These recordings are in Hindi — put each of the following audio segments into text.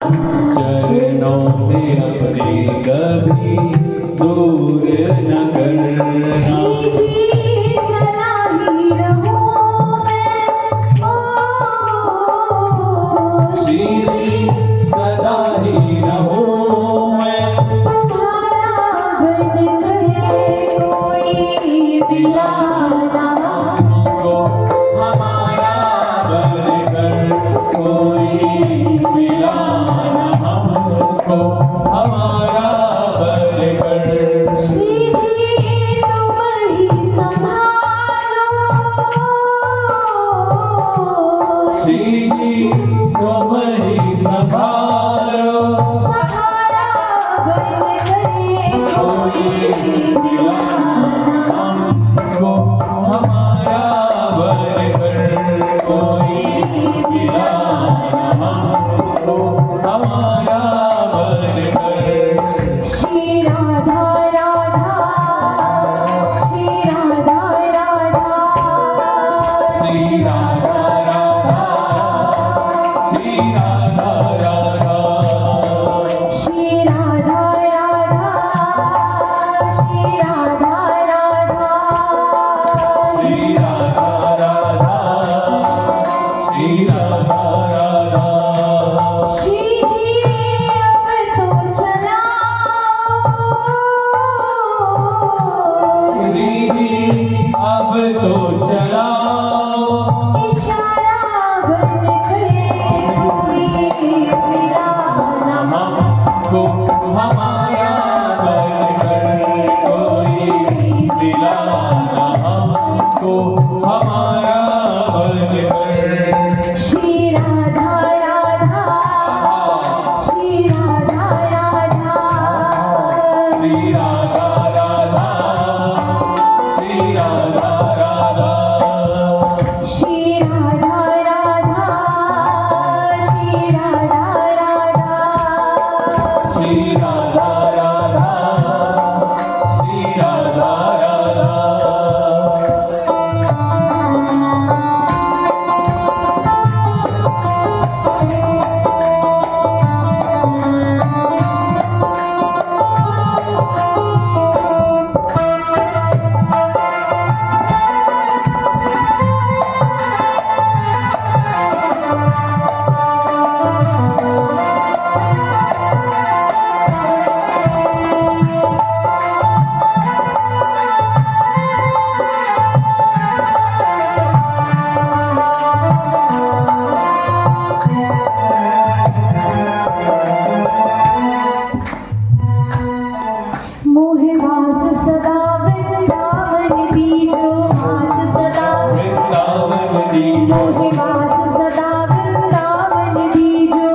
चरणों से अपने कभी दूर न करना। श्री जी सदा ही रहूं मैं, ओ श्री जी सदा ही रहूं मैं, तुम्हारा बन करे कोई मिला ना हमको हमारा बनकर कोई मिला न हमको हमारा बनकर। श्री जी तुम ही संभालो, श्री जी तुम ही संभालो, सहारा बन करे कोई मिला न हमको हमारा बनकर कोई मिला न हमको हमारा बनकर। श्री राधा राधा, श्री राधा राधा, श्री राधा राधा, श्री राधा राधा, श्री राधा राधा, श्री राधा राधा, श्री राधा राधा, श्री राधा राधा। श्री जी अब तो चलाओ, श्री जी अब तो चलाओ, इशारा बन करे कोई मिला ना हमको हमारा बनकर कोई मिला न हमको हमारा बनकर। श्री राधा राधा, श्री राधा राधा, श्री राधा राधा, श्री राधा राधा, श्री राधा राधा, श्री राधा राधा, श्री राधा राधा, श्री राधा राधा। मोहे वास सदा वृंदावन दीजो, वास सदा वृंदावन दीजो, मोहे वास सदा वृंदावन दीजो,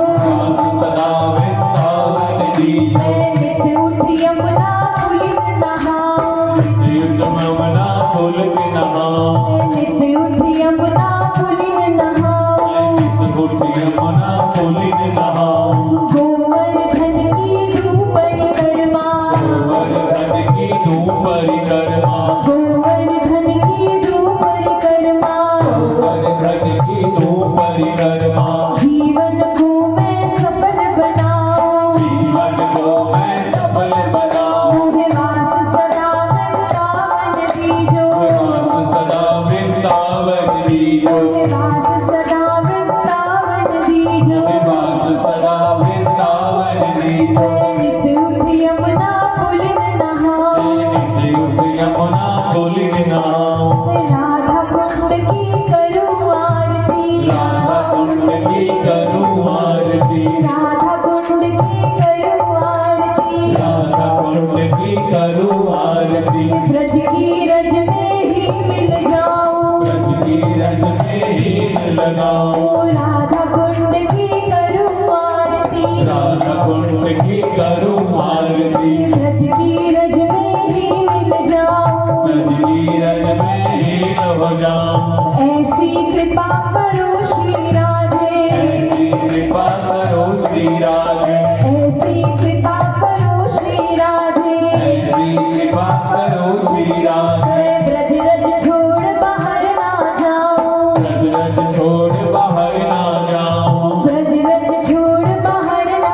सदा वृंदावन दीजो। मैं नित उठ यमुना पुलिन नहाऊं, युद्ध ममना पुलक नहाऊं, मैं नित उठ यमुना पुलिन नहाऊं, नित उठ यमुना पुलिन नहाऊं। गोवर्धन की धूप परिक्रमा, गोवर्धन की धूप परिक्रमा, गोवर्धन की धूप परिक्रमा, गोवर्धन की धूप परिक्रमा। जीवन को मैं सफल बनाऊं, जीवन को मैं सफल बनाऊं, मोहे वास सदा वृंदावन दीजो, वास सदा वृंदावन दीजो, मोहे वास सदा वृंदावन दीजो, वास सदा वृंदावन दीजो। मैं नित उठ यमुना पुलिन नहाऊं, नित्य उठ यमुना पुलिन नहाऊं, राधा कुंड की करूं आरती, राधा कुंड की करूं आरती, राधा कुंड की करूं आरती, राधा कुंड की करूं आरती। ब्रज की रज में ही मिल जाऊं, ब्रज की रज में हीर लगाऊं, ओ राधा कुंड की करूं आरती, राधा कुंड की करूं आरती। ब्रज की रज में ही मिल जाऊं, ब्रज की रज में हीर हो जाऊं। ऐसी कृपा करो श्री राधे, ऐसी कृपा करो श्री राधे, ऐसी कृपा करो श्री राधे, ऐसी कृपा करो श्री राधे। मैं ब्रज रज छोड़ बाहर ना जाऊं, ब्रज रज छोड़ बाहर ना जाऊं, ब्रज रज छोड़ बाहर ना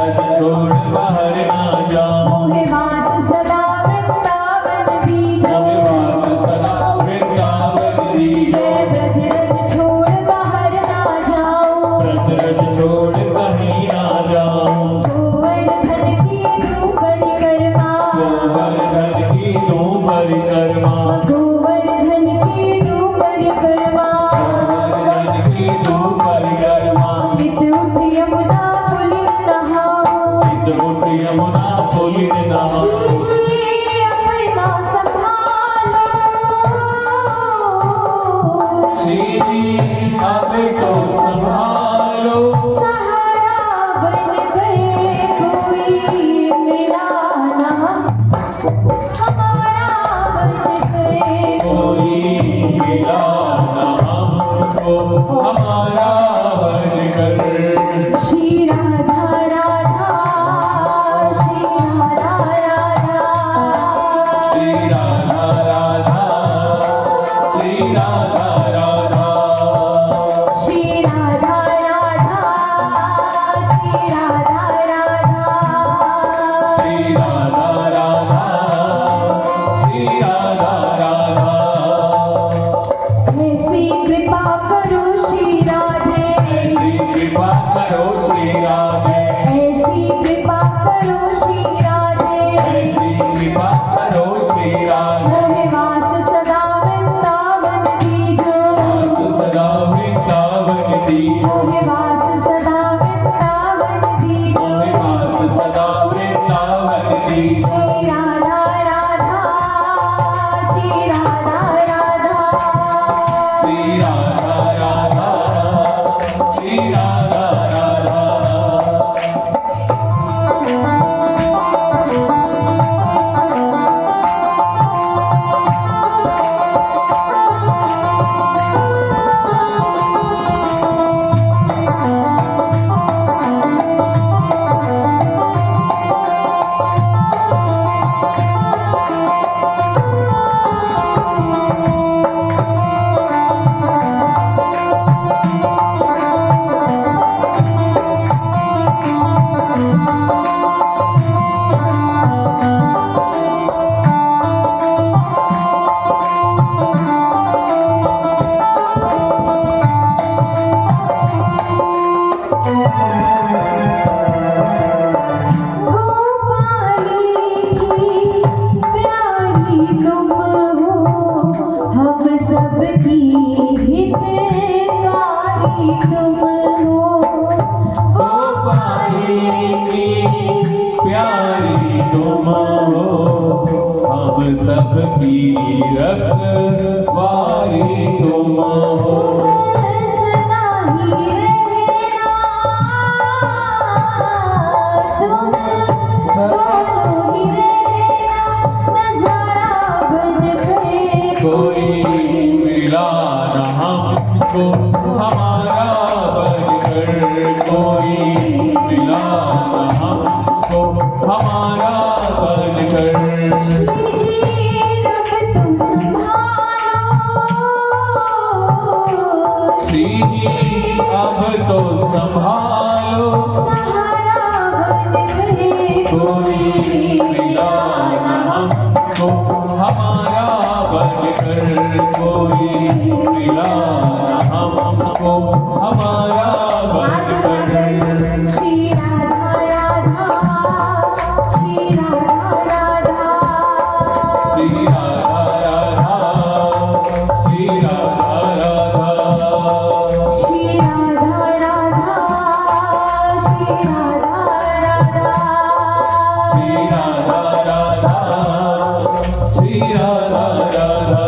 रथ छोड़ बाहर ना जाऊं मोहे वास सदा वृंदावन दीजो मोहे वास सदा वृंदावन दीजो मैं ब्रज रथ छोड़ बाहर ना जाऊं व्रत रथ छोड़ कहीं ना जाऊं गोवर्धन की तू परिक्रमा गोवर्धन की तू परिक्रमा गोवर्धन की तू परिक्रमा गोवर्धन की तू परिक्रमा नित उठ यमुना पुलिन नहाऊं नित उठ यमुना पुलिन नहाऊं श्री अपना संभालो श्री जी अब तो संभालो सहारा बन गए कोई मिला ना हमारा बन गए कोई मिला न हमको हमारा बनकर श्री राधा राधा श्री राधा राधा श्री राधा राधा श्री राधा राधा श्री राधा राधा श्री राधा राधा श्री राधा राधा श्री राधा राधा ऐसी कृपा करो श्री राधे ऐसी कृपा करो श्री राधे ऐसी कृपा करो श्री राधे ऐसी कृपा करो श्री राधे मोहे वास सदा वृंदावन दीजो सदा वृंदावन दीजो मोहे वास सदा वृंदावन दीजो मोहे वास सदा वृंदावन दीजो श्री राधा राधा श्री राधा राधा श्री राधा राधा श्री राधा राधा गोपाली की प्यारी तुम हो हम सबकी हितकारी तुम हो गोपाली की प्यारी तुम हो हम सबकी रखवारी तुम हो सदा ही रहना तुम दोनों ही रहना नजारा बन गए कोई मिला न हमको हमारा बनकर कोई मिला न हमको हमारा बनकर जी रब तुम संभालो श्री जी अब तो संभालो सहारा बन गए कोई मिला न हमको हमारा बनकर कोई मिला न हमको हमारा बनकर श्री राधा राधा श्री राधा राधा श्री राधा राधा श्री राधा राधा श्री राधा राधा श्री राधा राधा श्री राधा राधा श्री राधा राधा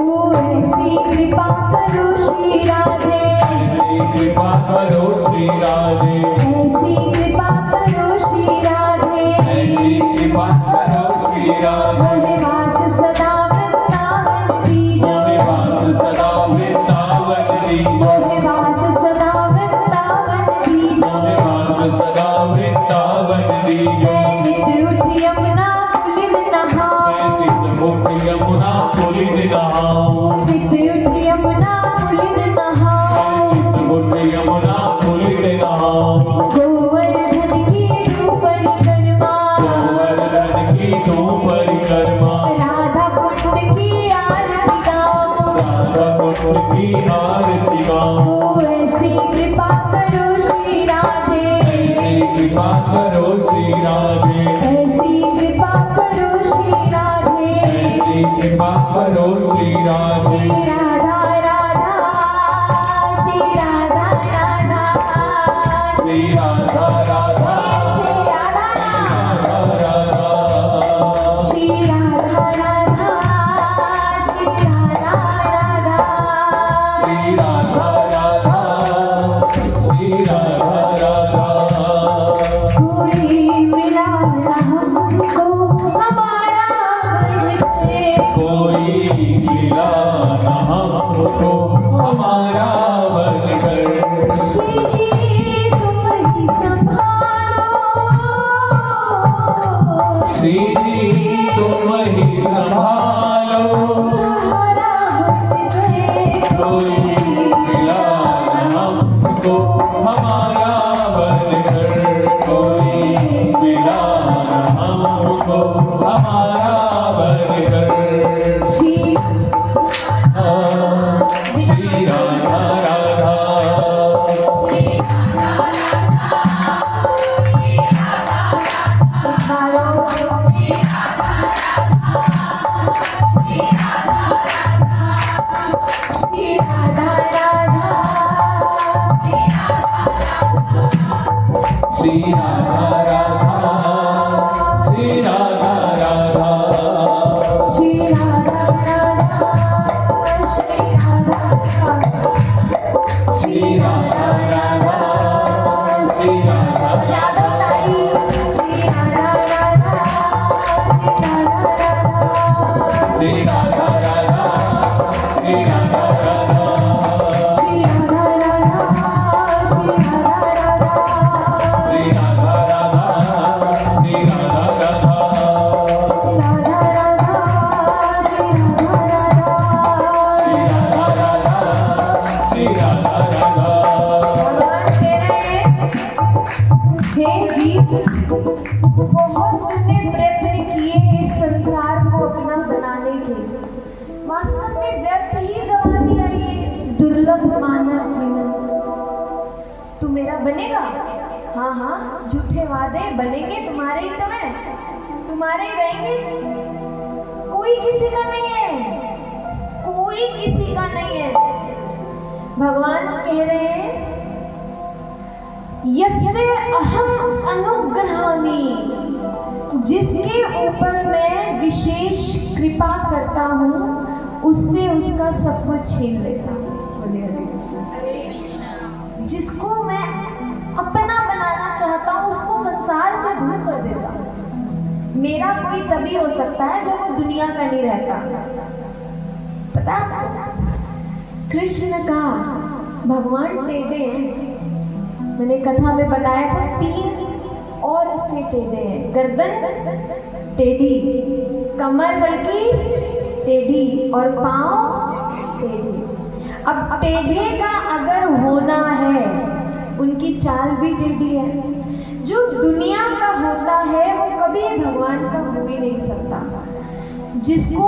ओ ऐसी कृपा करो श्री राधे ऐसी कृपा करो श्री राधे ऐसी कृपा करो श्री राधे ऐसी कृपा करो श्री राधे मोहे वास सदा वृंदावन दीजो मोहे वास सदा वृंदावन दीजो मोहे वास सदा वृंदावन दीजो मोहे वास सदा वृंदावन दीजो मैं नित उठ यमुना पुलिन नहाऊं मैं नित उठ यमुना पुलिन नहाऊं नित उठ यमुना पुलिन नहाऊं मैं नित उठ यमुना पुलिन नहाऊं गोवर्धन कृपा करो श्री राधे, ऐसी कृपा करो श्री राधे, ऐसी कृपा करो श्री राधे, ऐसी कृपा करो श्री राधे। श्री राधा राधा, श्री राधा राधा, श्री राधा राधा, श्री राधा राधा, श्री राधा राधा, श्री राधा राधा, श्री राधा राधा। कोई मिला न हमको हमारा बनके, कोई मिला न हमको हमारा बनकर। श्री जी तुम ही संभालो, श्री जी तुम ही संभालो, सहारा बनके, कोई मिला न हमको हमारा बनकर। कोई मिला न हमको हमारा बनकर। श्री श्री राधा राधा, श्री राधा राधा, श्री राधा राधा, श्री राधा राधा, श्री राधा राधा, श्री राधा राधा, श्री राधा राधा, श्री राधा यादव ताई, श्री राधा राधा, श्री राधा राधा, श्री राधा राधा, श्री राधा राधा, श्री राधा राधा, श्री राधा राधा, श्री राधा राधा, श्री राधा राधा, श्री राधा राधा, श्री राधा राधा, भगवान कह रहे हैं, हे जीव, बहुत तुमने प्रयत्न किए इस संसार को अपना बनाने के, वास्तव में व्यर्थ ही गवा दिया ये दुर्लभ मानव जीवन। तू मेरा बनेगा? हाँ हाँ, झूठे वादे बनेंगे, तुम्हारे ही तो हैं, तुम्हारे ही रहेंगे, कोई किसी का नहीं है, कोई किसी का नहीं है। भगवान कह रहे हैं, यस्य अहम अनुग्रहामि, जिसके ऊपर मैं विशेष कृपा करता हूँ उससे उसका सब कुछ छीन लेता हूँ। जिसको मैं अपना बनाना चाहता हूँ उसको संसार से दूर कर देता हूँ। मेरा कोई तभी हो सकता है जब वो दुनिया का नहीं रहता। पता कृष्ण का भगवान टेढ़े हैं, मैंने कथा में बताया था, 3 और से टेढ़े हैं, गर्दन टेढ़ी, कमर हल्की टेढ़ी और पाँव टेढ़ी। अब टेढ़े का अगर होना है, उनकी चाल भी टेढ़ी है। जो दुनिया का होता है वो कभी भगवान का हो ही नहीं सकता। जिसको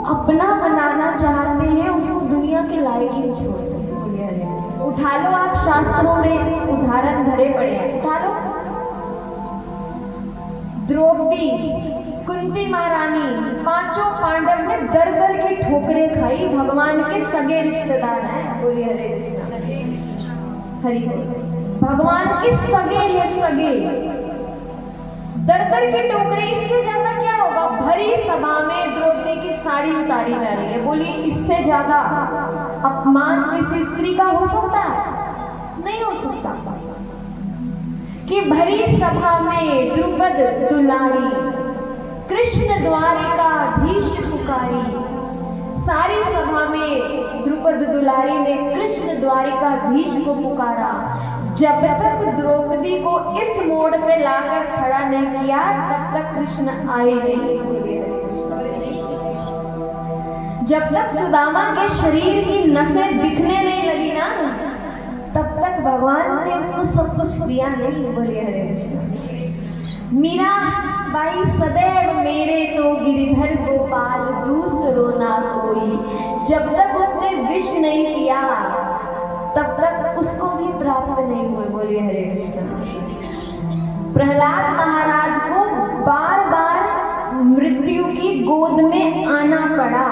अपना बनाना चाहते हैं उसको दुनिया के लायक ही छोड़ते हैं। उठा लो, आप शास्त्रों में उदाहरण भरे पड़े हैं, उठा लो। द्रौपदी, कुंती महारानी, 5 पांडव ने दर दर की ठोकरें खाई, भगवान के सगे रिश्तेदार हैं। बोलिए हरे कृष्णा, हरि बोल। भगवान के सगे हैं, सगे। दर दर की ठोकरें, इससे ज्यादा क्या होगा? भरी सभा में द्रौपदी की साड़ी उतारी जा रही है। बोलिए इससे ज्यादा अपमान किसी स्त्री का हो सकता है? नहीं हो सकता। कि भरी सभा में द्रुपद दुलारी, कृष्ण द्वारिकाधीश पुकारी। सारी सभा में द्रुपद दुलारी ने कृष्ण द्वारिकाधीश को पुकारा। जब तक द्रौपदी को इस मोड़ पे लाकर खड़ा नहीं किया तब तक कृष्ण आए नहीं। जब तक सुदामा के शरीर की नसें दिखने नहीं लगी ना, तब तक भगवान ने उसको सब कुछ दिया नहीं। बोलिए हरे कृष्ण। मीरा बाई सदैव मेरे तो गिरिधर गोपाल, दूसरो ना कोई। जब तक उसने विष नहीं किया तब तक उसको भी प्राप्त बोलिए हरे कृष्ण। प्रहलाद महाराज को बार बार मृत्यु की गोद में आना पड़ा,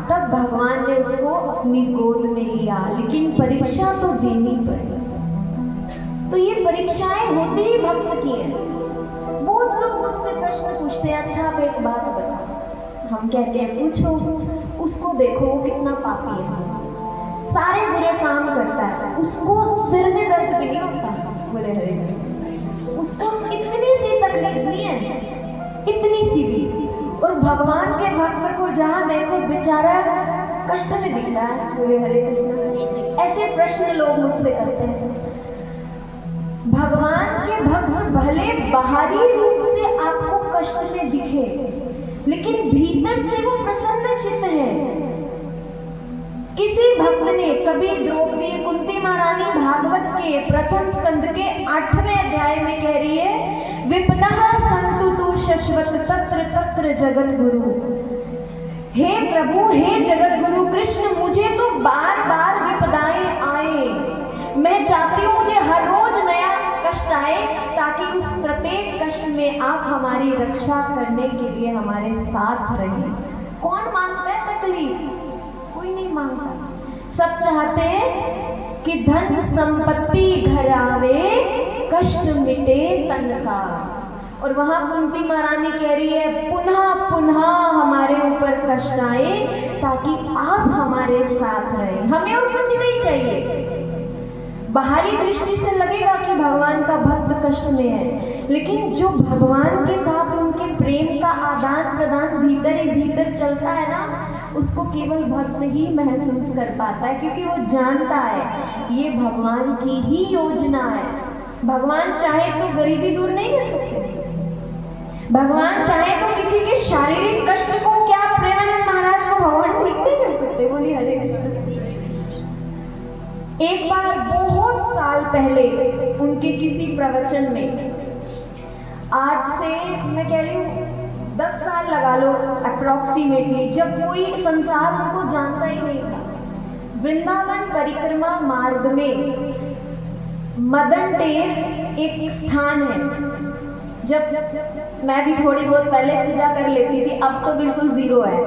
तब भगवान ने उसको अपनी गोद में लिया, लेकिन परीक्षा तो देनी पड़ी। तो ये परीक्षाएं होती ही भक्त की हैं। बहुत लोग मुझसे प्रश्न पूछते हैं, अच्छा आप एक बात बताओ। हम कहते हैं पूछो। उसको देखो वो कितना पापी है, सारे बुरे काम करता है, उसको सिर में दर्द भी नहीं होता। बोले हरे कृष्ण। उसको इतनी सी तकलीफ नहीं है, इतनी सी भी। और भगवान के भक्त को जहाँ देखो बेचारा कष्ट में दिख रहा है। बोले हरे कृष्ण। ऐसे प्रश्न लोग मुझसे करते हैं। भगवान के भक्त भले बाहरी रूप से आपको कष्ट में दिखे, लेकिन भीतर से वो प्रसन्न चित्त है। किसी भक्त ने कभी द्रौपदी कुंती महारानी भागवत के प्रथम स्कंद के 8वें अध्याय में कह रही है, विपदः सन्तु तु शश्वत तत्र तत्र जगत गुरु। हे प्रभु, हे जगत गुरु कृष्ण, मुझे तो बार बार विपदाएं आए। मैं चाहती हूँ मुझे हर रोज नया कष्ट आए, ताकि उस प्रत्येक कष्ट में आप हमारी रक्षा करने के लिए हमारे साथ रहें। कौन मांगता है तकलीफ? कोई नहीं मांगता। सब चाहते हैं कि धन संपत्ति घर आवे, कष्ट मिटे तन का। और वहां कुंती महारानी कह रही है, पुनः पुनः हमारे ऊपर कष्ट आए, ताकि आप हमारे साथ रहें। हमें और कुछ नहीं चाहिए। बाहरी दृष्टि से लगेगा कि भगवान का भक्त कष्ट में है, लेकिन जो भगवान के साथ उनके प्रेम का आदान प्रदान भीतर ही भीतर चलता है ना, उसको केवल भक्त ही महसूस कर पाता है, क्योंकि वो जानता है ये भगवान की ही योजना है। भगवान चाहे तो गरीबी दूर नहीं कर सकते। भगवान चाहे तो किसी के शारीरिक कष्ट को, क्या प्रेमानंद महाराज को भगवान ठीक नहीं कर सकते? बोलिए हरे कृष्ण। एक बार बहुत साल पहले उनके किसी प्रवचन में, आज से मैं कह रही हूँ 10 साल लगा लो अप्रॉक्सीमेटली, जब कोई संसार उनको जानता ही नहीं था, वृंदावन परिक्रमा मार्ग में मदन टेर एक स्थान है। जब मैं भी थोड़ी बहुत पहले पूजा कर लेती थी, अब तो बिल्कुल जीरो है।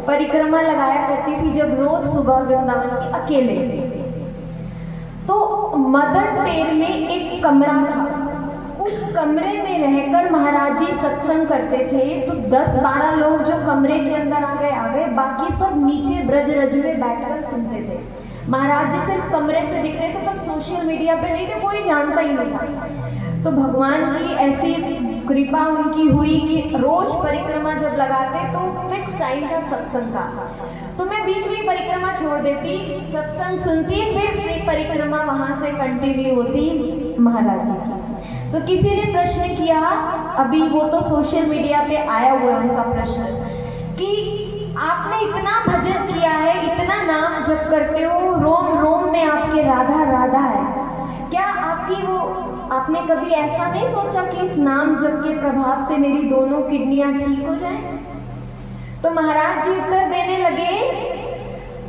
परिक्रमा लगाया करती थी जब रोज सुबह वृंदावन की अकेले। तो मदन टेर में एक कमरा था, उस कमरे में रहकर महाराज जी सत्संग करते थे। तो 10-12 लोग जो कमरे के अंदर आ गए, बाकी सब नीचे ब्रज रज में बैठकर सुनते थे। महाराज जी सिर्फ कमरे से दिखते थे, तब सोशल मीडिया पे नहीं थे, कोई जानता ही नहीं था। तो भगवान की ऐसी कृपा उनकी हुई कि रोज परिक्रमा जब लगाते तो फिक्स टाइम था सत्संग का। तो मैं बीच में परिक्रमा छोड़ देती, सत्संग सुनती, फिर परिक्रमा वहां से कंटिन्यू होती महाराज जी की। तो किसी ने प्रश्न किया, अभी वो तो सोशल मीडिया पे आया हुआ है उनका प्रश्न, कि आपने इतना भजन किया है, इतना नाम जप करते हो, रोम रोम में आपके राधा राधा है, क्या आपने कभी ऐसा नहीं सोचा कि इस नाम जप के प्रभाव से मेरी दोनों किडनियां ठीक हो जाएं? तो महाराज जी उत्तर देने लगे,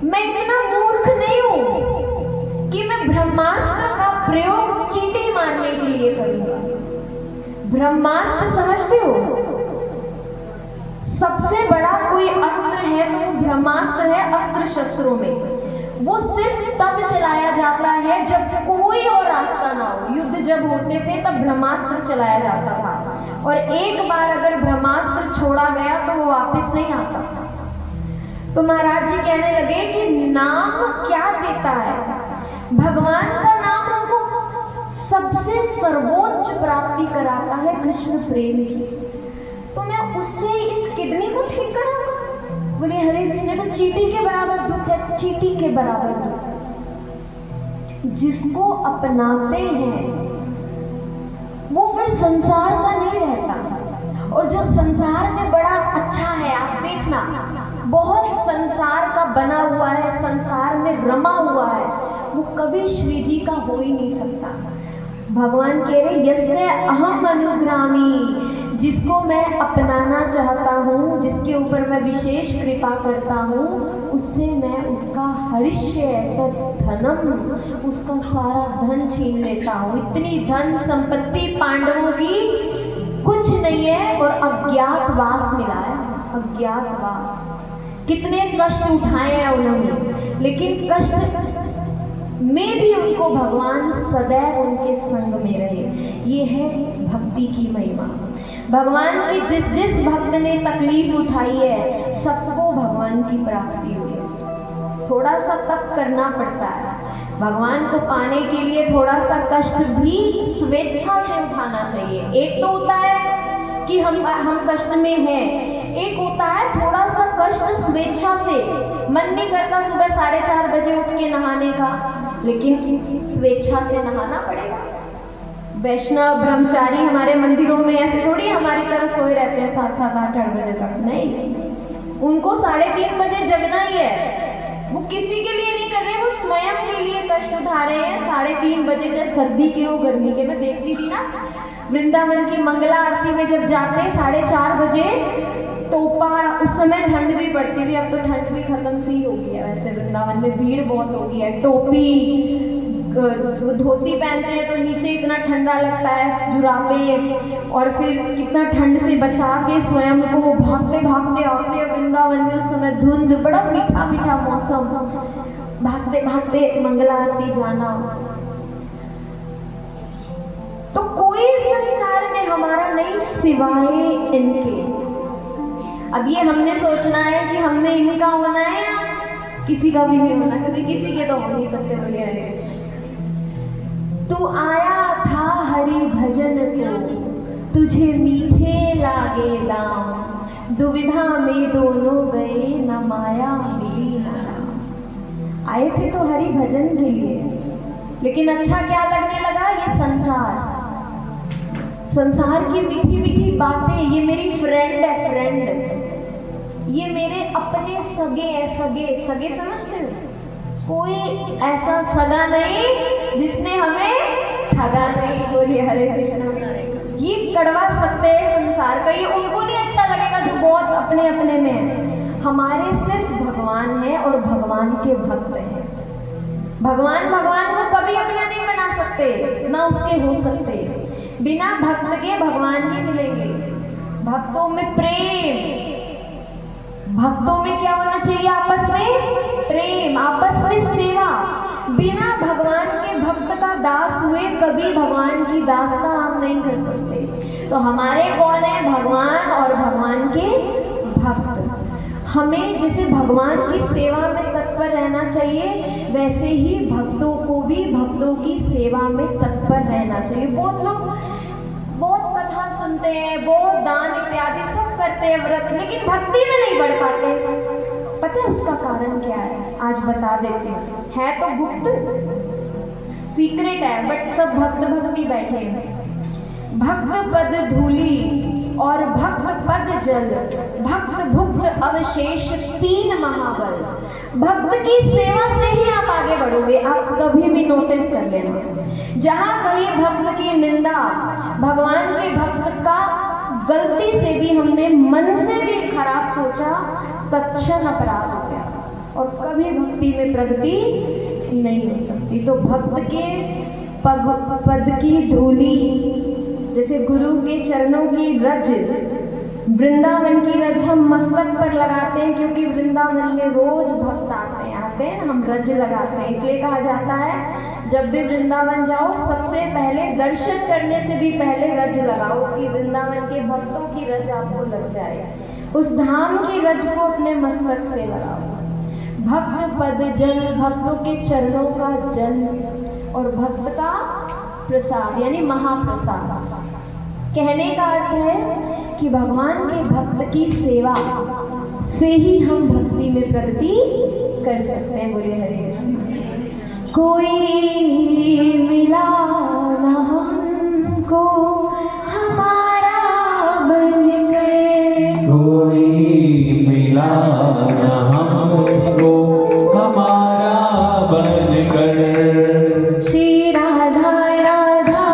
मैं इतना मूर्ख नहीं हूं कि मैं ब्रह्मास्त्र का प्रयोग चींटी मारने के लिए करूंगा। ब्रह्मास्त्र समझते हो? सबसे बड़ा कोई अस्त्र है तो ब्रह्मास्त्र है अस्त्र शस्त्रों में। वो सिर्फ तब चलाया जाता है जब कोई और रास्ता ना हो। युद्ध जब होते थे तब ब्रह्मास्त्र चलाया जाता था, और एक बार अगर ब्रह्मास्त्र छोड़ा गया तो वो वापस नहीं आता। तो महाराज जी कहने लगे कि नाम क्या देता है? भगवान का नाम हमको सबसे सर्वोच्च प्राप्ति कराता है, कृष्ण प्रेम की। तो मैं उससे इस किडनी को ठीक कराऊंगा? बोले हरे कृष्ण। तो चींटी के बराबर दुख है, चींटी के बराबर दुख। जिसको अपनाते हैं वो फिर संसार का नहीं रहता, और जो संसार में बड़ा अच्छा है, आप देखना बहुत संसार का बना हुआ है, संसार में रमा हुआ है, वो कभी श्री जी का हो ही नहीं सकता। भगवान कह रहे यस्य अहम अनुग्रामी, जिसको मैं अपनाना चाहता हूँ, जिसके ऊपर मैं विशेष कृपा करता हूँ, उससे मैं उसका हरिष्य धनम, उसका सारा धन छीन लेता हूँ। इतनी धन संपत्ति पांडवों की कुछ नहीं है, और अज्ञातवास मिला है। अज्ञातवास, कितने कष्ट उठाए हैं उन्होंने, लेकिन कष्ट में भी उनको भगवान सदैव उनके संग में रहे। ये है भक्ति की महिमा। भगवान की जिस जिस भक्त ने तकलीफ उठाई है, सबको भगवान की प्राप्ति हुई है। थोड़ा सा तप करना पड़ता है भगवान को पाने के लिए, थोड़ा सा कष्ट भी स्वेच्छा से उठाना चाहिए। एक तो होता है कि हम कष्ट में हैं, एक होता है थोड़ा सा कष्ट स्वेच्छा से। मन नहीं करता सुबह 4:30 बजे उठ के नहाने का, लेकिन स्वेच्छा से नहाना पड़ेगा। वैष्णव ब्रह्मचारी हमारे मंदिरों में ऐसे थोड़ी हमारी तरह सोए रहते हैं 7-7, 8-8 बजे तक, नहीं। उनको 3:30 बजे जगना ही है। वो किसी के लिए नहीं कर रहे, वो स्वयं के लिए कष्ट उठा रहे हैं। 3:30 बजे, चाहे सर्दी के हो गर्मी के। मैं देखती थी ना वृंदावन की मंगला आरती में जब जाते 4:30 बजे, टोपा, उस समय ठंड भी पड़ती थी, अब तो ठंड भी खत्म सी हो गई है। वैसे वृंदावन में भीड़ बहुत हो गई है। टोपी, धोती पहनते हैं तो नीचे इतना ठंडा लगता है, जुराबे, और फिर कितना ठंड से बचा के स्वयं को भागते भागते आते हैं वृंदावन में। उस समय धुंध, बड़ा मीठा मीठा मौसम, भागते भागते मंगला आरती जाना। तो कोई संसार में हमारा नहीं सिवाय इनके। अब ये हमने सोचना है कि हमने इनका होना है या किसी का भी नहीं होना, क्योंकि किसी के तो हो नहीं सकते। बोले हरे तू आया था हरि भजन को, तुझे मीठे लागे दाम, दुविधा में दोनों गए, न माया मिली न राम। आए थे तो हरि भजन के लिए, लेकिन अच्छा क्या लगने लगा, ये संसार की मीठी मीठी बातें। ये मेरी फ्रेंड है, फ्रेंड, ये मेरे अपने सगे हैं, सगे समझते हो? कोई ऐसा सगा नहीं जिसने हमें ठगा नहीं। बोलिए हरे कृष्णा। ये कड़वा सत्य है संसार का। ये उनको नहीं अच्छा लगेगा जो बहुत अपने अपने में है। हमारे सिर्फ भगवान है और भगवान के भक्त हैं। भगवान को कभी अपना नहीं बना सकते, ना उसके हो सकते। बिना भक्त के भगवान नहीं मिलेंगे। भक्तों में प्रेम, भक्तों में क्या होना चाहिए, आपस में प्रेम, आपस में सेवा। बिना भगवान के भक्त का दास हुए कभी भगवान की दासता हम नहीं कर सकते। तो हमारे कौन है, भगवान और भगवान के भक्त। हमें जैसे भगवान की सेवा में तत्पर रहना चाहिए, वैसे ही भक्तों को भी भक्तों की सेवा में तत्पर रहना चाहिए। बहुत लोग बहुत कथा सुनते हैं, बहुत दान इत्यादि सब करते हैं, व्रत, लेकिन भक्ति में नहीं बढ़ पाते। पता है उसका कारण क्या है? आज बता देती हूँ। है तो गुप्त सीक्रेट है, बट सब भक्ति बैठे हैं। भक्त पद धूली और भक्त पद जल, भक्त भुक्त अवशेष 3 महाबल। भक्त की सेवा से ही आप आगे बढ़ोगे। आप कभी भी नोटिस कर लेना, जहाँ कहीं भक्त की निंदा, भगवान के भक्त का गलती से भी हमने मन से भी खराब सोचा, तत्क्षण अपराध हो गया और कभी भक्ति में प्रगति नहीं हो सकती। तो भक्त के पद की धूली, जैसे गुरु के चरणों की रज, वृंदावन की रज हम मस्तक पर लगाते हैं, क्योंकि वृंदावन में रोज भक्त आते हैं, हम रज लगाते हैं। इसलिए कहा जाता है जब भी वृंदावन जाओ सबसे पहले दर्शन करने से भी पहले रज लगाओ, कि वृंदावन के भक्तों की रज आपको लग जाए। उस धाम की रज को अपने मस्तक से लगाओ। भक्त पद जल, भक्तों के चरणों का जल, और भक्त का प्रसाद यानी महाप्रसाद। कहने का अर्थ है कि भगवान के भक्त की सेवा से ही हम भक्ति में प्रगति कर सकते हैं। बोलिए हरे कृष्ण। कोई मिला न हमको हमारा बनकर, कोई मिला न हमको हमारा बनकर, श्री राधा राधा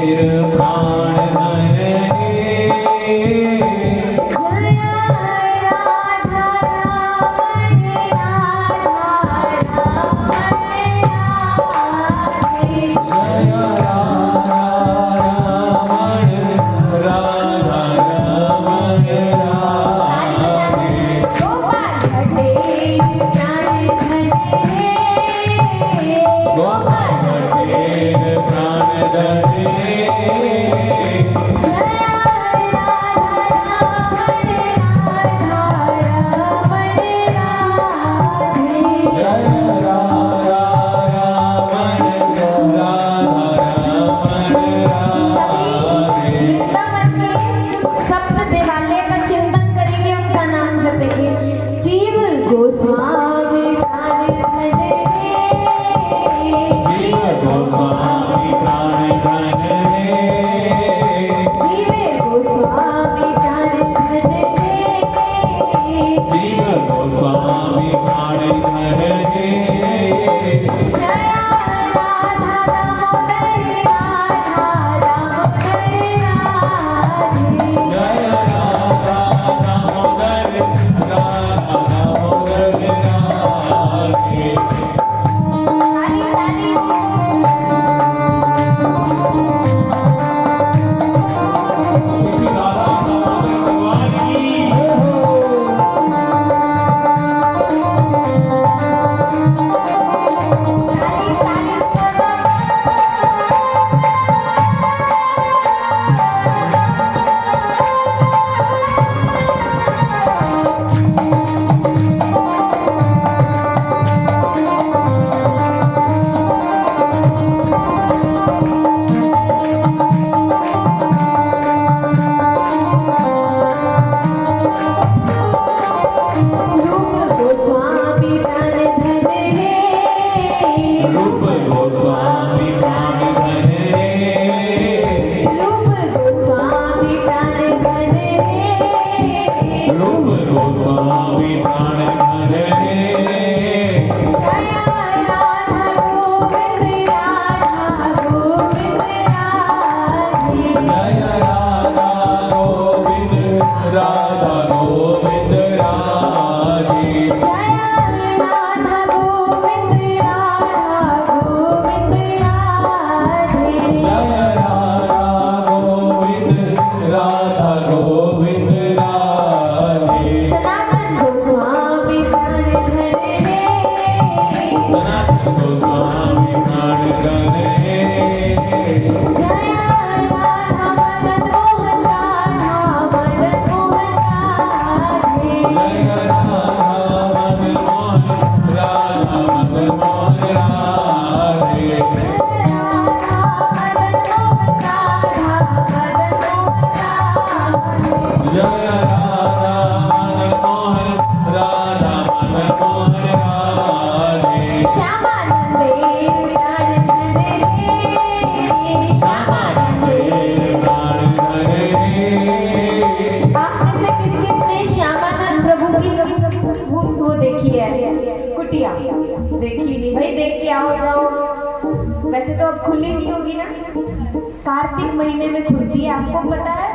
प्राण धन हे जय राधा रमण राधा रमण राधे गोपाल भटेर प्राण धन हे गोपाल भटेर प्राण धन हे जय राधा रमण राधे जय राधा रमण राधे वृंदावन के सप्त देवालय का चिंतन करेंगे, उनका नाम जपेंगे। जीव गोस्वामी प्राण धन हे जीव गोस्वामी प्राण धन हे जीव गोस्वामी प्राण धन हे जीव गोस्वामी प्राण धन हे जय राधा दामोदर राधा दामोदर राधे जय राधा दामोदर राधा दामोदर राधे ताली ताली श्री राधा दामोदर भगवान की रूप गोस्वामी प्राण धन हे रूप गोस्वामी प्राण धन हे रूप गोस्वामी प्राण धन हे रूप गोस्वामी प्राण धन हे जय राधा गोविंद राधा गोविंद राधे जय राधा गोविंद राधा गोविंद राधे जय राधा गोविंद राधा गोविंद राधे जय राधा गोविंद राधा गोविंद राधे सनातन गोस्वामी प्राण धन हे सनातन गोस्वामी प्राण धन हे जय राधा मदन मोहन राधा मदन मोहन राधे जय राधा मदन मोहन राधा मदन मोहन राधे राधा मदन मोहन राधा मदन मोहन राधे जय राधा मदन मोहन राधा मदन मोहन राधे श्यामानंदेर प्राण धन हे श्यामानंदेर प्राण धन हे आप में से किस किसने श्यामानंद प्रभु की वो देखी है कुटिया? देखी नहीं भाई, देख के आओ जाओ। वैसे तो अब खुली नहीं होगी ना, कार्तिक महीने में खुलती है। आपको पता है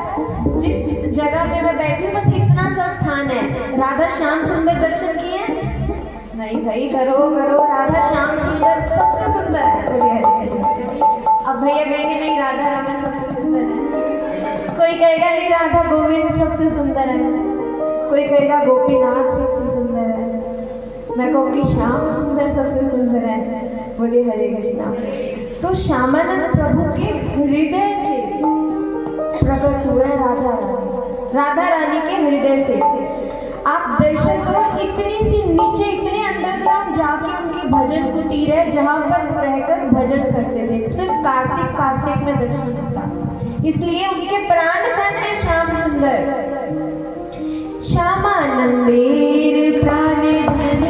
जिस जगह में मैं बैठी हूँ बस इतना सा स्थान है, राधा श्याम सुंदर दर्शन किए हैं? नहीं भाई, करो करो, राधा श्याम सुंदर सबसे सुंदर है। बोलिए हरे कृष्ण। अब भैया कहेंगे नहीं राधा रमन सबसे सुंदर है, कोई कहेगा नहीं राधा गोविंद सबसे सुंदर है, कोई कहेगा गोपीनाथ सबसे सुंदर है, मैं कहूँगी श्याम सुंदर सबसे सुंदर है। बोलिए हरे कृष्णा। तो श्यामानंद प्रभु के हृदय से प्रकट हुए राधा रानी, राधा रानी के हृदय से। आप दर्शन करो, इतनी सी नीचे, इतने अंडरग्राउंड जाके उनकी भजन कुटीर है जहाँ पर वो रहकर भजन करते थे। सिर्फ कार्तिक में दर्शन होता, इसलिए उनके प्राण धन है श्याम सुंदर। श्यामानंदेर प्राण धन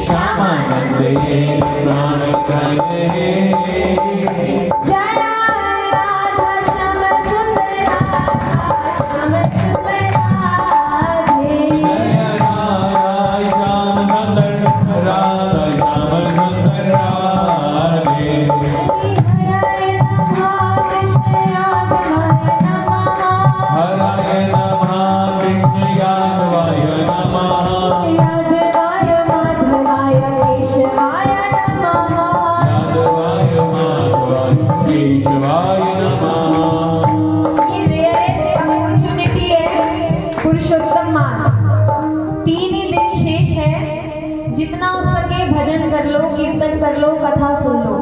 श्यामानंदेर प्राण धन हे जय राधा श्याम सुंदर राधा श्याम सुंदर राधे जय राधा श्याम सुंदर राधा श्याम सुंदर राधे हरि हराय केशवाय नमः। ये रेयरेस्ट अपॉर्चुनिटी है पुरुषोत्तम मास। 3 ही दिन शेष है, जितना हो सके भजन कर लो, कीर्तन कर लो, कथा सुन लो।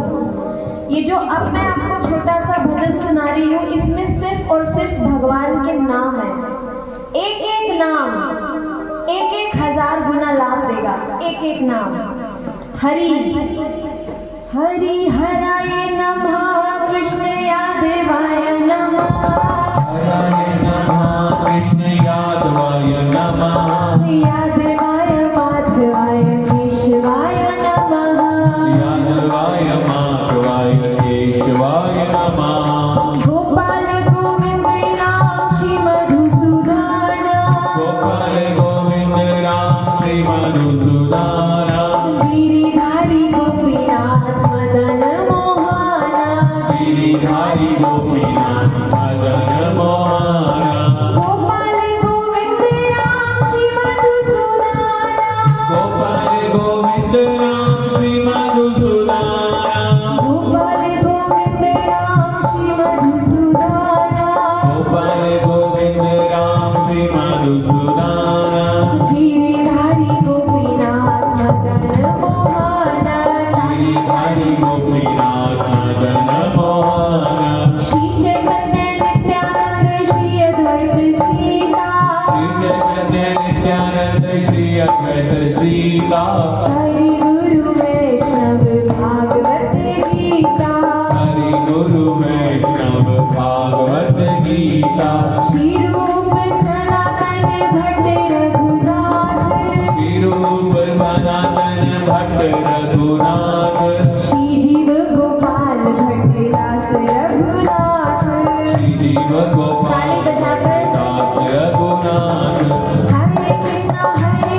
ये जो अब मैं आपको छोटा सा भजन सुना रही हूँ, इसमें सिर्फ और सिर्फ भगवान के नाम है। एक एक नाम 1,000 गुना लाभ देगा। एक एक नाम हरि हरि हराय नमः, कृष्ण यादवाय नमः, हराय नमः, कृष्ण यादवाय नमः, यादवाय माधवाय केशवाय नमः, यादवाय माधवाय केशवाय नमः। गोपाल गोविंद राम श्री मधुसूदन, गोपाल गोविंद राम श्री मधुसूदन, गिरिधारी गोपीनाथ मदन मोहन, गिरिधारी गोपीनाथ मदन मोहन। गोपाल गोविंद राम श्री मधुसूदन, गोपाल गोविंद राम श्री मधुसूदन, गोपाल गोविंद राम श्री मधुसूदन, गोपाल गोविंद राम श्री मधुसूदन, गिरिधारी गोपीनाथ मदन मोहन, गिरिधारी गोपीनाथ मदन मोहन। श्री चैतन्य नित्यानंद श्री अद्वैत सीता, श्री चैतन्य नित्यानंद श्री अद्वैत सीता, हरि गुरु वैष्णव भागवत गीता, हरि गुरु वैष्णव भागवत गीता, श्री रूप सनातन भट्ट रघुनाथ, श्री रूप सनातन भट्ट रघुनाथ, श्री जीव गोपाल भट्ट दास रघुनाथ, श्री जीव गोपाल ताली बजाकर दास रघुनाथ। हरे कृष्णा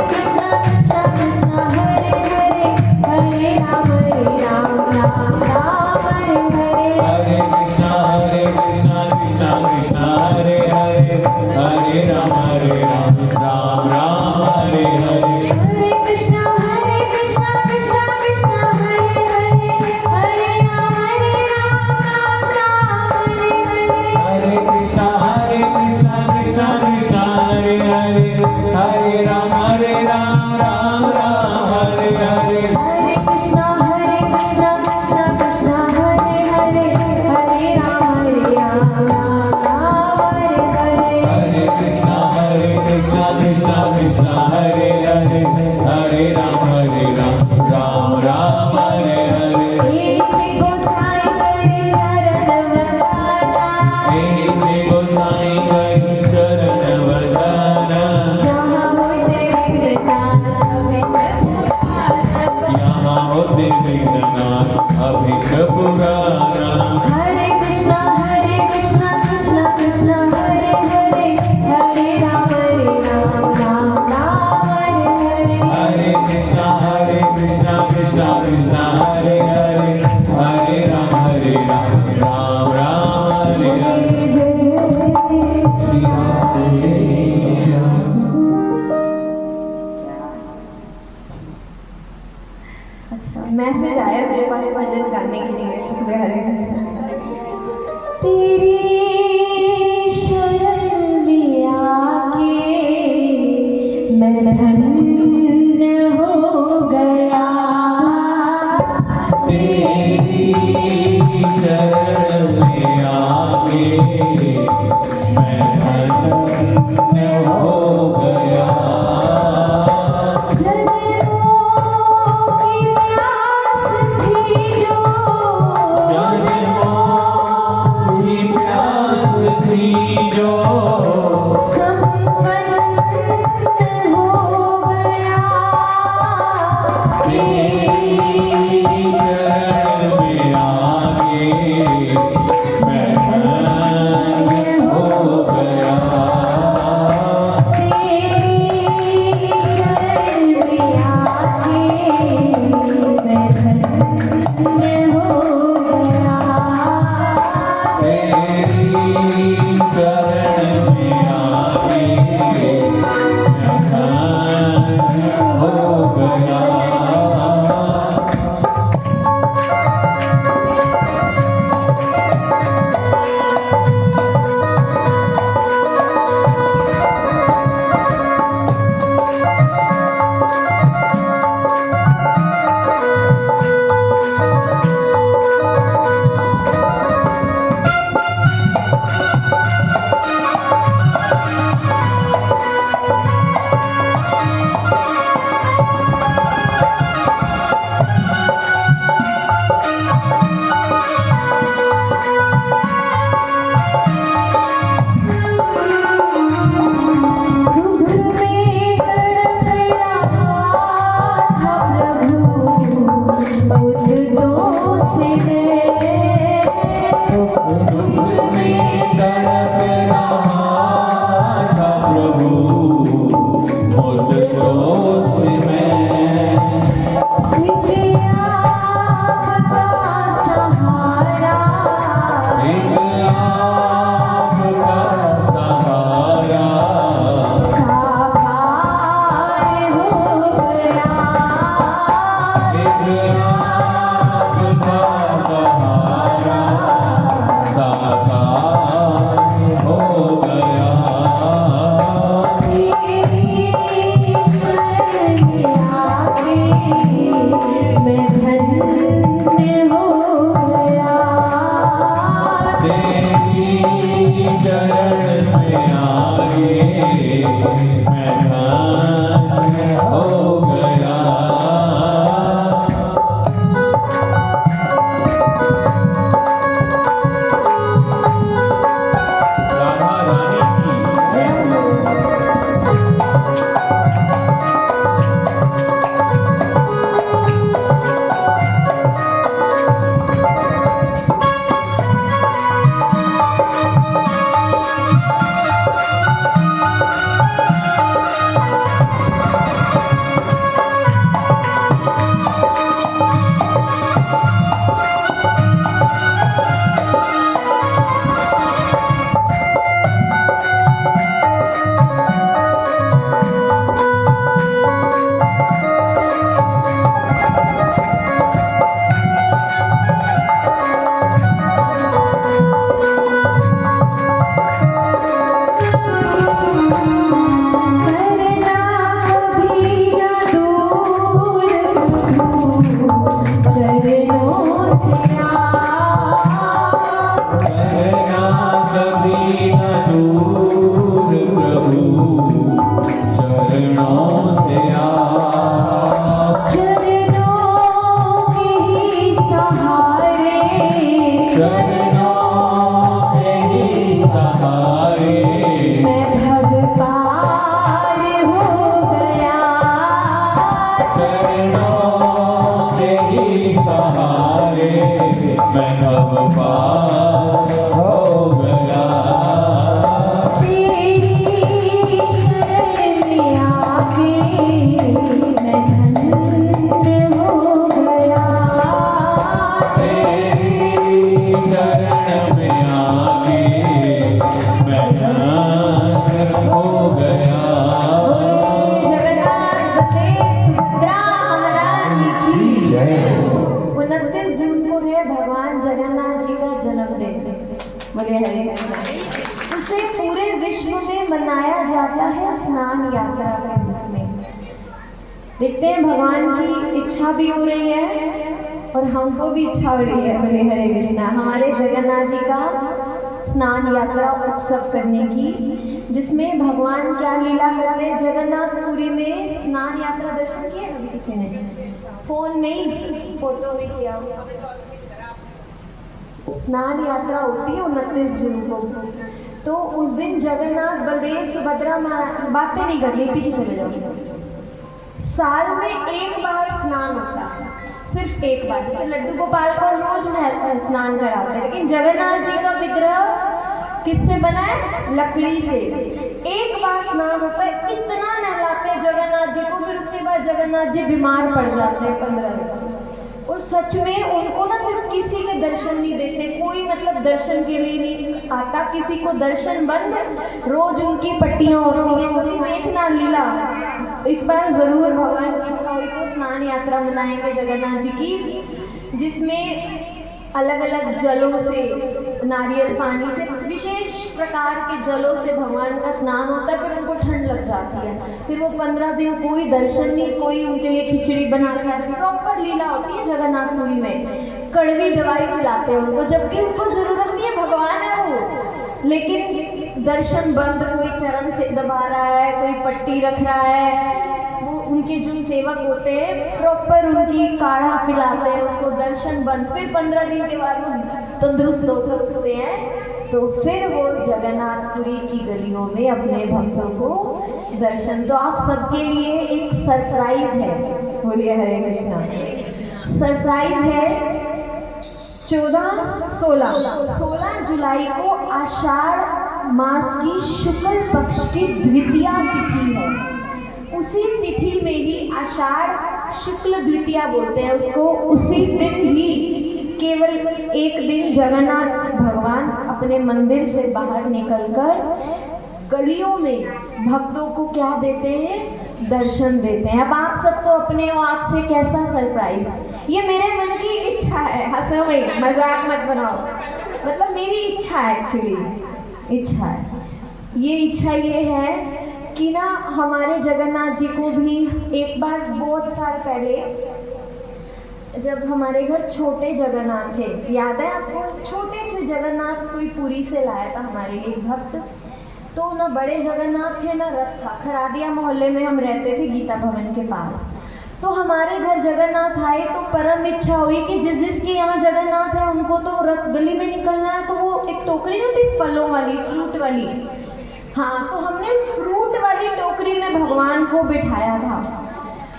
कृष्णा कृष्णा हरे हरे, हरे राम राम राम हरे हरे, हरे कृष्णा कृष्णा कृष्णा हरे हरे, हरे राम राम राम हरे हरे। हरे कृष्णा कृष्णा कृष्णा हरे हरे, हरे राम राम राम हरे हरे, हरे कृष्णा कृष्णा कृष्णा हरे हरे, हरे राम राम राम हरे हरे। हरे कृष्णा कृष्णा कृष्णा हरे हरे, हरे राम राम राम हरे हरे, हरे कृष्णा कृष्णा कृष्णा हरे हरे, हरे राम राम राम हरे हरे। हे गोसाई करे चरण वंदना, हे जय गोसाई करी चरण वंदना, यहाँ होते विघ्ननाश अभिष्ट यहाँ होते विघ्ननाश अभिष्ट पुराना। हरे कृष्णा कृष्णा कृष्णा हरे हरे, हरे राम राम राम हरे हरे, हरे कृष्णा कृष्णा कृष्णा हरे हरे, हरे राम राम राम हरे हरे। जय जय श्री राधे श्याम। अच्छा मैसेज आया मेरे पास भजन गाने के लिए। शुक्रिया हरे कृष्ण। तेरी शरण में आके मैं धन्य हो गया, तेरी शरण में आके मैं धन्य हो गया। जन्मों की प्यास थी जो, जन्मों की प्यास थी जो, संपन्न हो गया। तेरी शरण में आके मैं धन्य दुख में तड़प रहा था प्रभु मुझ दोष में। उसे पूरे विश्व में मनाया जाता है स्नान यात्रा के रूप में। देखते हैं भगवान की इच्छा भी हो रही है और हमको भी इच्छा हो रही है। बोले हरे कृष्णा। हमारे जगन्नाथ जी का स्नान यात्रा उत्सव करने की, जिसमें भगवान क्या लीला करते हैं। जगन्नाथपुरी में स्नान यात्रा दर्शन किए अभी किसी ने? फोन में ही फोटो में किया हुआ। स्नान यात्रा होती है 29 जून को। तो उस दिन जगन्नाथ बलदेव सुभद्रा बातें नहीं करनी, पीछे चले जाओ। साल में एक बार स्नान होता है, सिर्फ एक बार। जैसे लड्डू गोपाल को रोज स्नान कराते हैं, लेकिन जगन्नाथ जी का विग्रह किससे बना है? लकड़ी से। एक बार स्नान होता है, इतना नहलाते हैं जगन्नाथ जी को, फिर उसके बाद जगन्नाथ जी बीमार पड़ जाते हैं 15 दिन। और सच में उनको ना सिर्फ किसी के दर्शन नहीं देते, कोई मतलब दर्शन के लिए नहीं आता, किसी को दर्शन बंद। रोज उनकी पट्टियाँ होती हैं, उनकी देखना लीला। इस बार जरूर भगवान की इच्छा हुई तो स्नान यात्रा मनाएंगे जगन्नाथ जी की, जिसमें अलग अलग जलों से, नारियल पानी से, विशेष प्रकार के जलों से भगवान का स्नान होता है। फिर उनको ठंड लग जाती है, फिर वो 15 दिन कोई दर्शन नहीं, कोई उनके लिए खिचड़ी बनाता है। प्रॉपर लीला होती है जगन्नाथपुरी में। कड़वी दवाई पिलाते हैं उनको, जबकि उनको जरूरत नहीं है, भगवान है वो। लेकिन दर्शन बंद, कोई चरण से दबा रहा है, कोई पट्टी रख रहा है। वो उनके जो सेवक होते हैं प्रॉपर उनकी काढ़ा पिलाते हैं, उनको दर्शन बंद। फिर 15 दिन के बाद वो तंदुरुस्त होते हैं, तो फिर वो जगन्नाथपुरी की गलियों में अपने भक्तों को दर्शन। तो आप सबके लिए एक सरप्राइज है। बोलिए हरे कृष्णा। सरप्राइज है, 16 जुलाई को आषाढ़ मास की शुक्ल पक्ष की द्वितीया तिथि है। उसी तिथि में ही आषाढ़ शुक्ल द्वितीया बोलते हैं उसको। उसी दिन ही केवल एक दिन जगन्नाथ भगवान अपने मंदिर से बाहर निकलकर गलियों में भक्तों को क्या देते हैं? दर्शन देते हैं। अब आप सब तो अपने हो, आपसे कैसा सरप्राइज। ये मेरे मन की इच्छा है, हंसो भाई, मजाक मत बनाओ, मतलब मेरी इच्छा है, एक्चुअली इच्छा है। ये इच्छा ये है कि ना हमारे जगन्नाथ जी को भी एक बार बहुत साल पहले जब हमारे घर छोटे जगन्नाथ थे, याद है आपको? छोटे से जगन्नाथ कोई पुरी से लाया था हमारे लिए भक्त। तो ना बड़े जगन्नाथ थे ना रथ था। खरादिया मोहल्ले में हम रहते थे, गीता भवन के पास। तो हमारे घर जगन्नाथ आए तो परम इच्छा हुई कि जिसके यहाँ जगन्नाथ है उनको तो रथ गली में निकलना है। तो वो एक टोकरी नहीं होती फलों वाली, फ्रूट वाली, हाँ, तो हमने उस फ्रूट वाली टोकरी में भगवान को बिठाया था।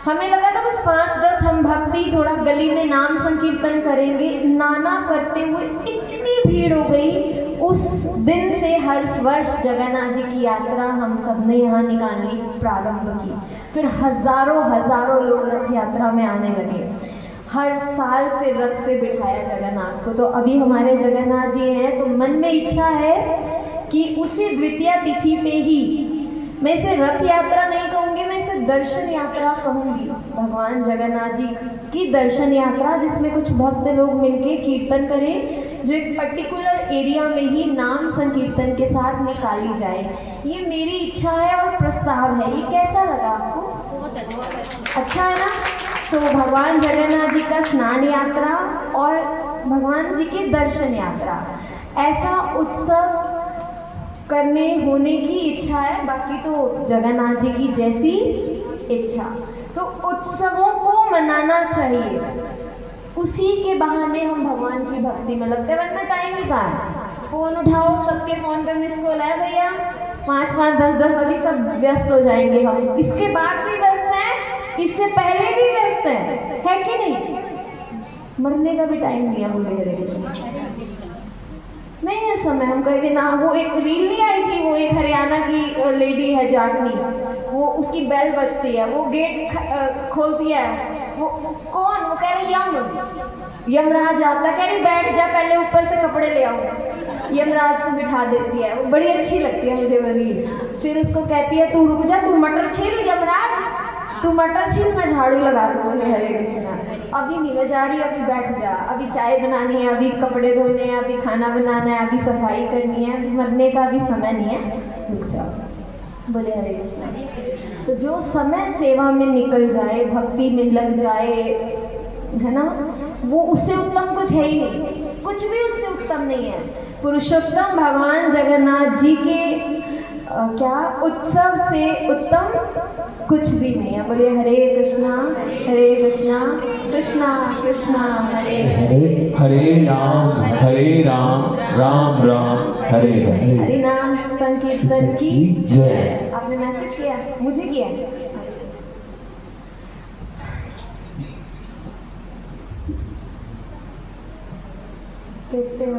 हमें लगा था बस 5-10 हम भक्ति थोड़ा गली में नाम संकीर्तन करेंगे। नाना करते हुए इतनी भीड़ हो गई। उस दिन से हर वर्ष जगन्नाथ जी की यात्रा हम सब ने यहाँ निकालनी प्रारंभ की। फिर हजारों लोग रथ यात्रा में आने लगे। हर साल फिर रथ पे बिठाया जगन्नाथ को। तो अभी हमारे जगन्नाथ जी हैं, तो मन में इच्छा है कि उसी द्वितीया तिथि पे ही, मैं इसे रथ यात्रा नहीं कहूँगी, मैं इसे दर्शन यात्रा कहूँगी। भगवान जगन्नाथ जी की दर्शन यात्रा, जिसमें कुछ भक्त लोग मिलके कीर्तन करें, जो एक पर्टिकुलर एरिया में ही नाम संकीर्तन के साथ निकाली जाए। ये मेरी इच्छा है और प्रस्ताव है। ये कैसा लगा आपको? बहुत अच्छा है ना? तो भगवान जगन्नाथ जी का स्नान यात्रा और भगवान जी की दर्शन यात्रा, ऐसा उत्सव करने होने की इच्छा है। बाकी तो जगन्नाथ जी की जैसी इच्छा। तो उत्सवों को मनाना चाहिए, उसी के बहाने हम भगवान की भक्ति में लगते हैं। वरना टाइम ही कहाँ है? फ़ोन उठाओ, सबके फ़ोन पे मिस कॉल है भैया, 5-5, 10-10, अभी सब व्यस्त हो जाएंगे। हम इसके बाद भी व्यस्त हैं, इससे पहले भी व्यस्त हैं, है कि नहीं? मरने का भी टाइम नहीं है बोले हरे कृष्ण, नहीं है समय। हम कहेंगे ना, वो एक रील नहीं आई थी, वो एक हरियाणा की लेडी है जाटनी, वो उसकी बेल बजती है, वो गेट खोलती है, वो कौन? वो कह रही यमराज आता, कह रही बैठ जा पहले, ऊपर से कपड़े ले आओ। यमराज को बिठा देती है, वो बड़ी अच्छी लगती है मुझे वो रील। फिर उसको कहती है तू रुक जा, तू मटर छील, यमराज तू मटर छील, मैं झाड़ू लगा दूँ। बोले हरे कृष्णा, अभी नहीं मैं जा रही, अभी बैठ जा, अभी चाय बनानी है, अभी कपड़े धोने हैं, अभी खाना बनाना है, अभी सफाई करनी है, मरने का भी समय नहीं है, रुक जाओ। बोले हरे कृष्णा। तो जो समय सेवा में निकल जाए, भक्ति में लग जाए, है ना, वो उससे उत्तम कुछ है ही नहीं, कुछ भी उससे उत्तम नहीं है। पुरुषोत्तम भगवान जगन्नाथ जी के क्या उत्सव से उत्तम कुछ भी नहीं है। बोले हरे कृष्णा कृष्णा कृष्णा हरे हरे, हरे राम राम राम हरे हरे। हरि नाम संकीर्तन की जय। आपने मैसेज किया, मुझे किया? देखते हो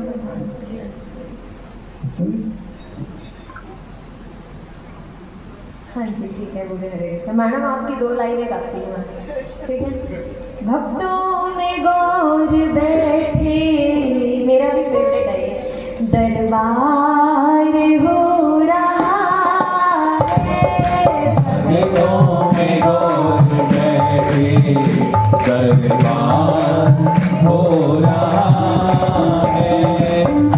हाँ जी ठीक है। बोले हरे कृष्ण। मैडम आपकी 2 लाइनें गाती हूँ मैं, ठीक है? भक्तों में गौर बैठे, मेरा भी फेवरेट है ये, दरबार हो रहा है। भक्तों में गौर बैठे, दरबार हो रहा है।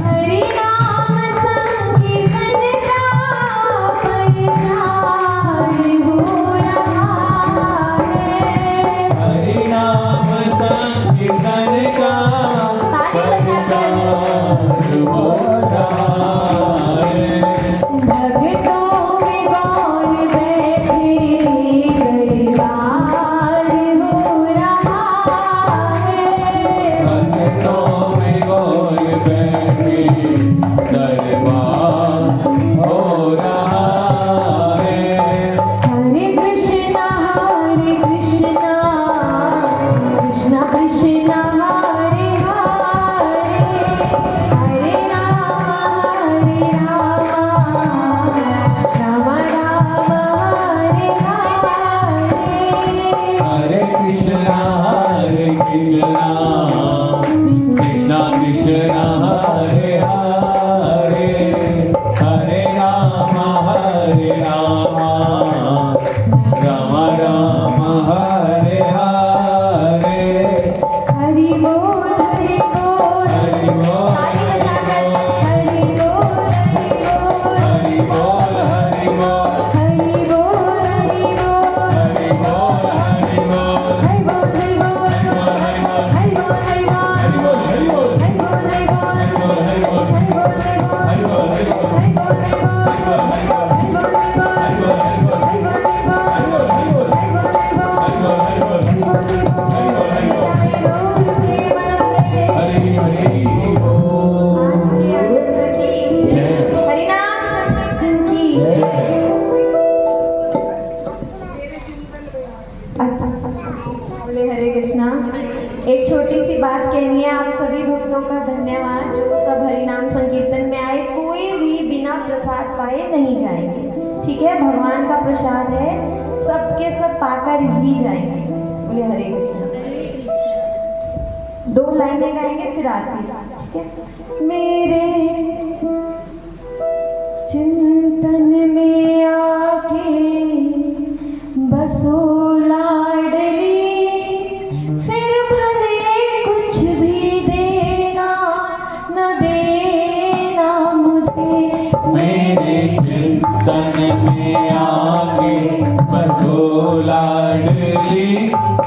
हरि नाम संकीर्तन का प्रचार हो रहा है। हरि नाम संकीर्तन का प्रचार हो रहा है। भक्तों में गौर बैठे, दरबार हो रहा है। भक्तों में गौर बैठे, दरबार हो रहा है। हरे कृष्णा कृष्णा कृष्णा हरे हरे, बात कहनी है आप सभी भक्तों का धन्यवाद जो सब हरिनाम संकीर्तन में आए। कोई भी बिना प्रसाद पाए नहीं जाएंगे, ठीक है? भगवान का प्रसाद है, सबके सब पाकर ही जाएंगे। बोले हरे कृष्ण। 2 लाइनें गाएंगे फिर आरती, ठीक है? मेरे चिंतन में आके बसो लाडली, फिर भले कुछ भी देना न देना मुझे। मेरे चिंतन में आके बसो लाडली,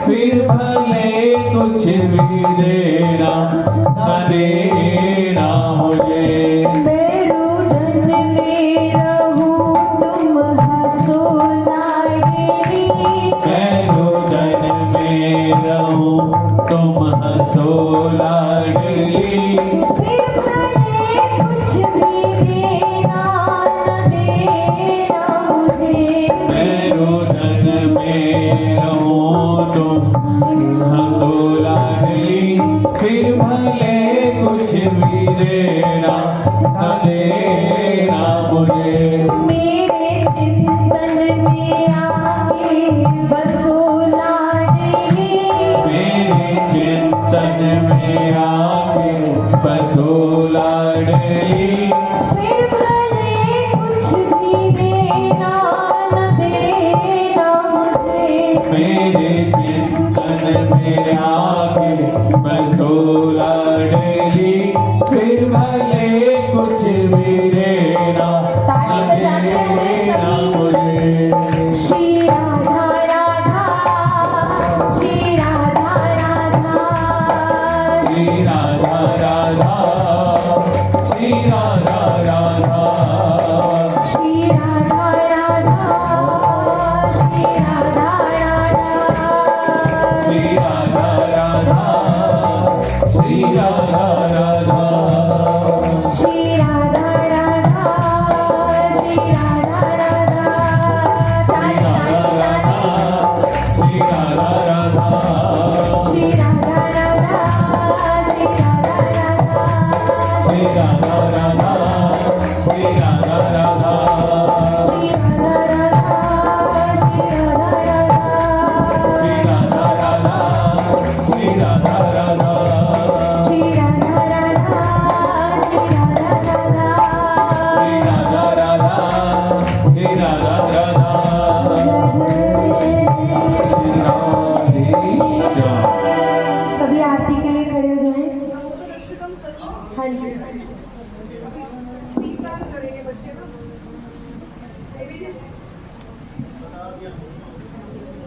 फिर भले कुछ भी देना न देना मुझे। मैं रुदन में रहूं तुम हंसो लाडली, मैं रुदन में रहूं तुम हंसो लाडली, फिर भले कुछ भी देना न देना मुझे। मैं रुदन में रहूं तुम हंसो लाडली, फिर भले कुछ भी देना न देना मुझे। मेरे चिंतन में आके बसो लाडली, मेरे चिंतन में आके बसो लाडली, फिर भले कुछ भी देना न देना मुझे। मेरे चिंतन में आके बसो लाडली, फिर भले कुछ भी देना ताली न बजाते हुए देना सभी। मुझे। श्री राधा राधा, श्री राधा राधा, श्री राधा राधा, श्री राधा राधा, श्री राधा राधा, श्री राधा राधा, श्री राधा राधा, श्री राधा राधा, श्री राधा राधा, श्री राधा राधा। ताली ताली ताली। श्री राधा राधा, श्री राधा राधा, श्री राधा राधा, श्री राधा राधा, श्री राधा राधा, श्री राधा राधा, श्री राधा राधा, श्री राधा राधा, श्री राधा राधा, श्री राधा राधा, श्री राधा राधा। श्री राधा राधा, श्री राधा राधा, श्री राधे श्याम। सभी आरती के लिए खड़े हो जाएं। हाँ जी।